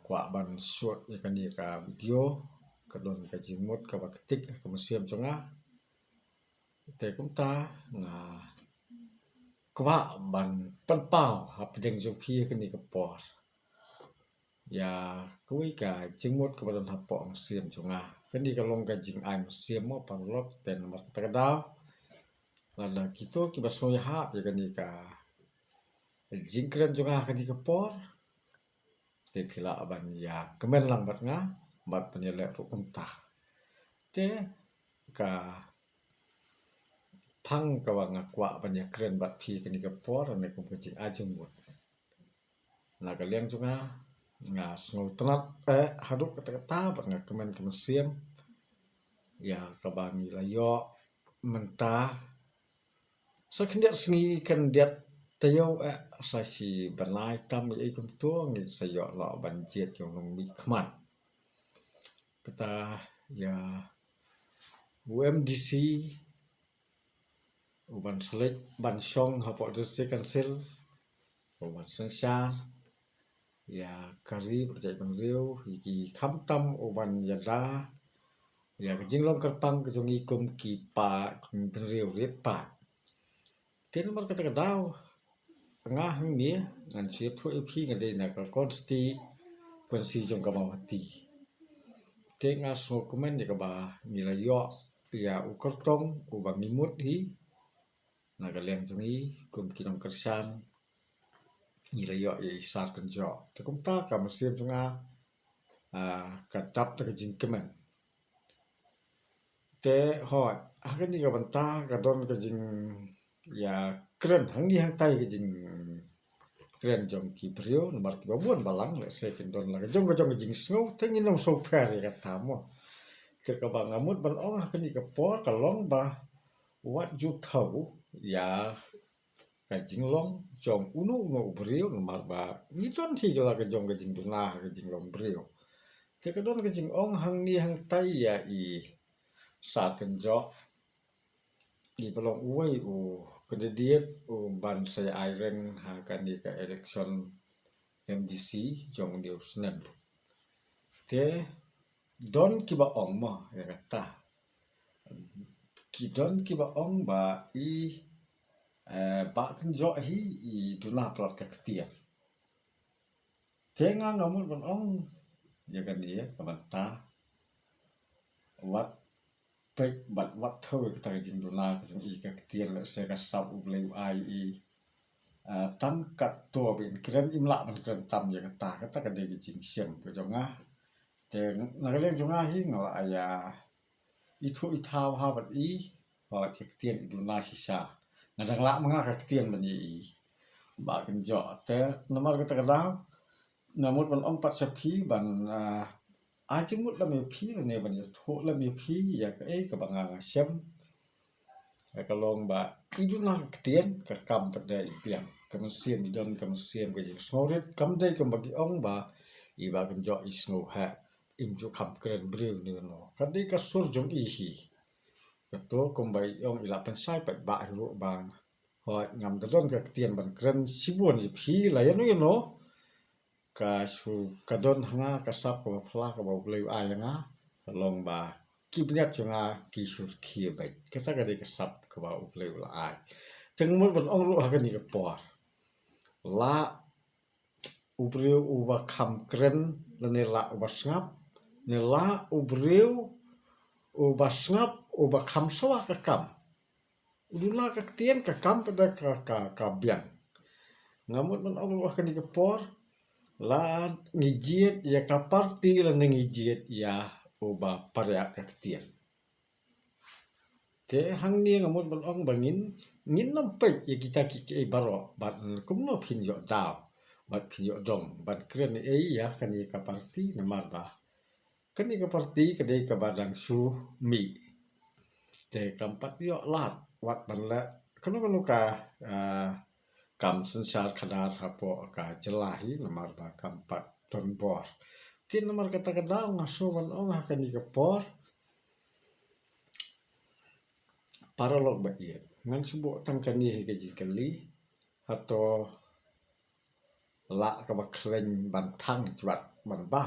kwa ban short ya ni ka video kadon ka jimot ka baktik ka museum chunga te kumta nga kwa ban panpao hap deng jo phi ka ni ka por ya kui ka jimot ka ban hap po museum chunga ka ni ka long ka jing ai museum mo parlok ten mat ta daw lada kito ki basoy hap ya ka ni ka jingkran chunga ka ni ka por te phila ban ya kemen lang bat nga bat penyele ru kumta te ka phang ka wanga kwa ban ya kren bat phi ka ni ka por ne kum ka jing ajumut na ka leng chunga nga sngo tnat haduk ka ta bat nga kemen ka museum ya ka ba mi la yo menta sa khndiat sngi kan diat tayo sa si banai tam ei kum to ngi sa yo lo ban jet yo long mi khman kata ya UMDC uban selek ban song hapo district council uban sensa ya kari percaya ban riu ki kham tam uban yada ya jinglong kerpang ke jongi kum ki pa ben riu ret pa tin mar kata daw nga hang ni ngan siap thu phi ngan de na ka konsti konsi jong ka mawati te nga so komen de ka ba ni la yo ya ukortong u ba mimut hi na ka leng jongi kum ki dong kersan ni la yo ye sar kan jo te kum ta ka museum jonga ka tap ta ka jing kemen te hot hakan ni ka banta ka don ka jing ya kren hang ni hang tai ka jing kren jong ki brio nomor ki babon balang le se kin don la ka jong jing snow tengin no so fer ka tamo ke ka ba ngamut ban ong hakan ni ka por ka long ba wat ju thau ya ka jing long jong unu no brio nomor ba ni ton thi ka ka jong ka jing duna ka jing long brio te ka don ka jing ong hang ni hang tai ya i sa kan jo di pelong uai u kedediet u ban saya iron ha kan di ka election MDC jong news nem te don ki ba ong mo ya kata ki don ki ba ong ba i ba kan jo hi i duna plot ka ketia te nga ngamut ban ong ya kan dia ka banta wat pek bat wat thau ka jing duna ka jing i ka ketia la se ka sab u bleu ai i tam kat to bin kren imla ban kren tam ya kata ka de jing sem ka jonga te na ka le jonga hi ngala aya i thu i thau ha bat i ho ka ketia i duna si sa na dang la manga ka ketia ban i ba kan jo te nomor ka ta daw namut ban ong pat sa phi ban ajimut la me phi ne ban tho la me phi ya ka ka banga sem ka long ba i duna ka tien ka kam pa de piang ka museum i don ka museum ka jing snorit kam de ka bagi ong ba i ba kan jo i snow ha im ju kham kren breu ni no ka de ka sur jong i hi ka to kom bai ong i la pen sai pa ba ru ba ho ngam da don ka tien ban kren sibon i phi la ya no ka su ka don hanga ka sap ko phla ka ba bleu ai nga ka long ba ki bnyat chunga ki sur khi bai ka ta ka de ka sap ka ba bleu la ai teng mo ban ong ru ha ka ni ka por la ubreu u ba kham kren la ne la u ba snap ne la ubreu u ba snap u ba kham sawa ka kam udula ka tien ka kam pa da ka biang ngamut ban ong ru ha ka ni ka por la ngijiet ya ka parti la ngijiet ya uba parya ka tien te hang ni ngamut ban ong bangin ngin nam pe ya kita ki baro bat kum no phin yo daw bat phin yo dong bat kren ya kan ni ka parti na mar ba kan ni ka parti ka de ka badang su mi te kampat yo lat wat ban la kanu ka kam sensar khadar hapo ka jelahi nomor ba kampat ton bor tin nomor kata kada ngaso ban ong ha kan ka por paralog ba ye ngan subo tang kan ni ka jikali hato la ka ba klen ban thang chwat ban ba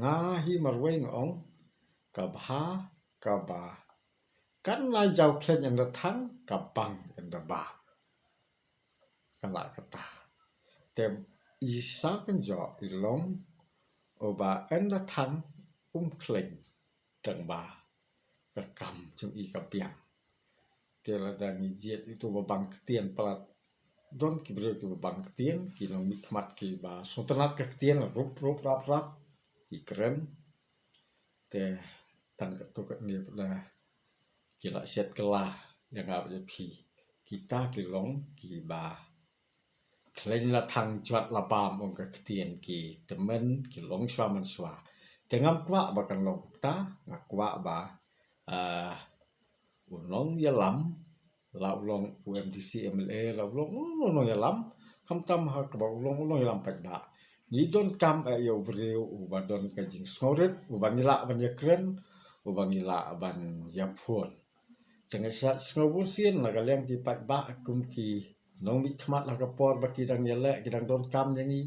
ngahi marwei ngong ka bha ka ba kan lai jau klen yang datang ka bang yang da ba kala kata te isa kan jo ilong oba en datang klen tang ba ka kam chung I ka piang te la da ni jet itu babang ketien pelat don ki bro ki babang ketien ki long mikmat ki ba sotenat ka ketien rup rup rap rap ki keren te tang ka tu ka ni la kila set kela yang ngap je phi kita ki long ki ba klen la thang chwat la pam ong ka ketien ki temen ki long swa man swa tengam kwa ba kan long ta ngakwa ba ulong yalam la ulong UMDC MLA la ulong yalam kam tam ha ka ba ulong yalam pat ba ni don kam yo vreu ba don ka jing snoret ban ila ban ya kren ban ila ban ya phon tengesat snobun sien la galeng ki pat ba kum ki nong mi khmat la ka por ba ki dang yele ki dang don kam yani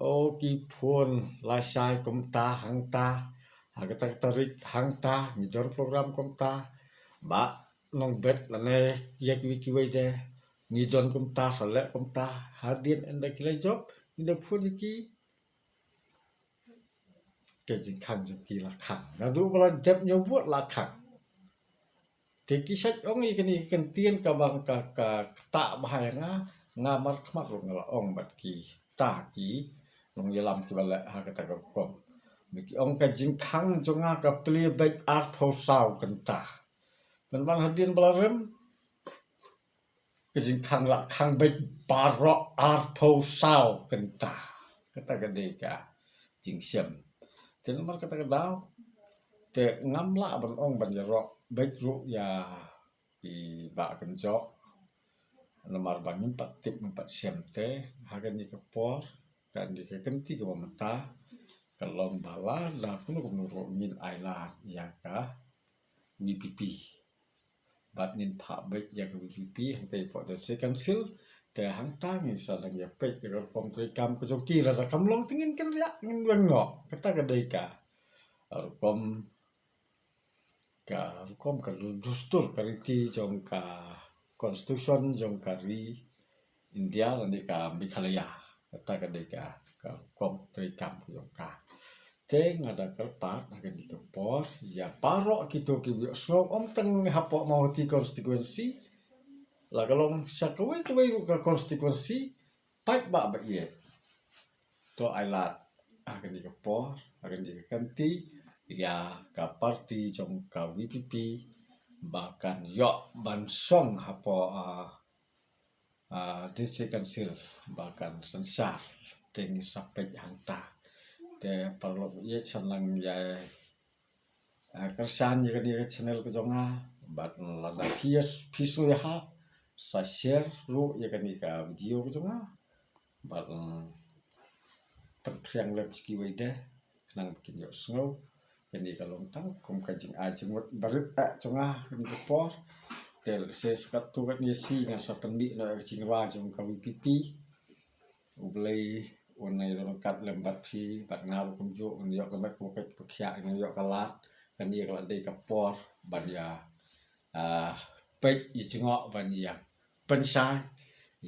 o ki phon la sai kum ta hang ta ha ka tak tarik hang ta ni don program kum ta ba nong bet la ne yak wiki wei de ni don kum ta sale kum ta hadin enda kila job ni da phon ki ke jing khang ki la khang na du bala jap nyobot la khang te kisat ong ikani kan tien ka bang ka ta bahaya nga mar khmat ro ngala ong bat ki ta ki nong yalam ki bala ha ka ta ka kom mi ong ka jing khang jonga ka play back art ho sau kan ta kan bang hadin bala rem ka jing khang la khang back baro art ho sau kan ta kata ka de ka jing sem ten mar kata ka dau te ngam la ban ong ban ya ro baik ru ya I ba kan jo namar bangin patip mempat semte hagan ni ke por kan di ke kenti ke mata kalong bala la kuno kuno min aila ya ka WPP bat nin pha baik ya ka WPP hante po de second sil te hang ta ni sa lang ya pek ke kom tri kam ko joki ra kam long tingin kan ya ngin wen ngo kata ka dei ka kom ka dustur kariti jong ka constitution jong kari India lani ka Meghalaya kata ka de ka kom tri kam jong ka te ngada kerpat akan dikepor ya parok gitu ki snong om teng hapo mau ti konstituensi la kalong sakawai kawai ka konstituensi pat ba ye to ailat akan dikepor akan dikanti ya ka parti jong ka WPP bahkan yok ban song hapo district council bahkan sensar ting sampai hangta te perlu ye senang ya kersan ya di channel ko jonga bat lada pisu ya ha sa share ru ya kan ka video ko jonga bat terpriang lep ski wede nang bikin yo snow kani kalong tang kum kajing ajimut barit jonga ni por tel se skat tu kat ni si nga sa pendi na chingwa jong ka WPP ublei onai ron kat lembat phi bat ngal kum jo on yo ka mat ko kat pkhya ni yo ka lat kan ni ka de ka por ban ya pek I chingo ban ya pensai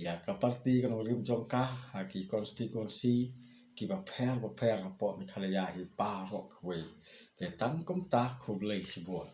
ya ka parti kan rim jong ka ha ki konstituensi ki ba pher po Meghalaya hi pa ro kwei te tang kum ta khublei sibon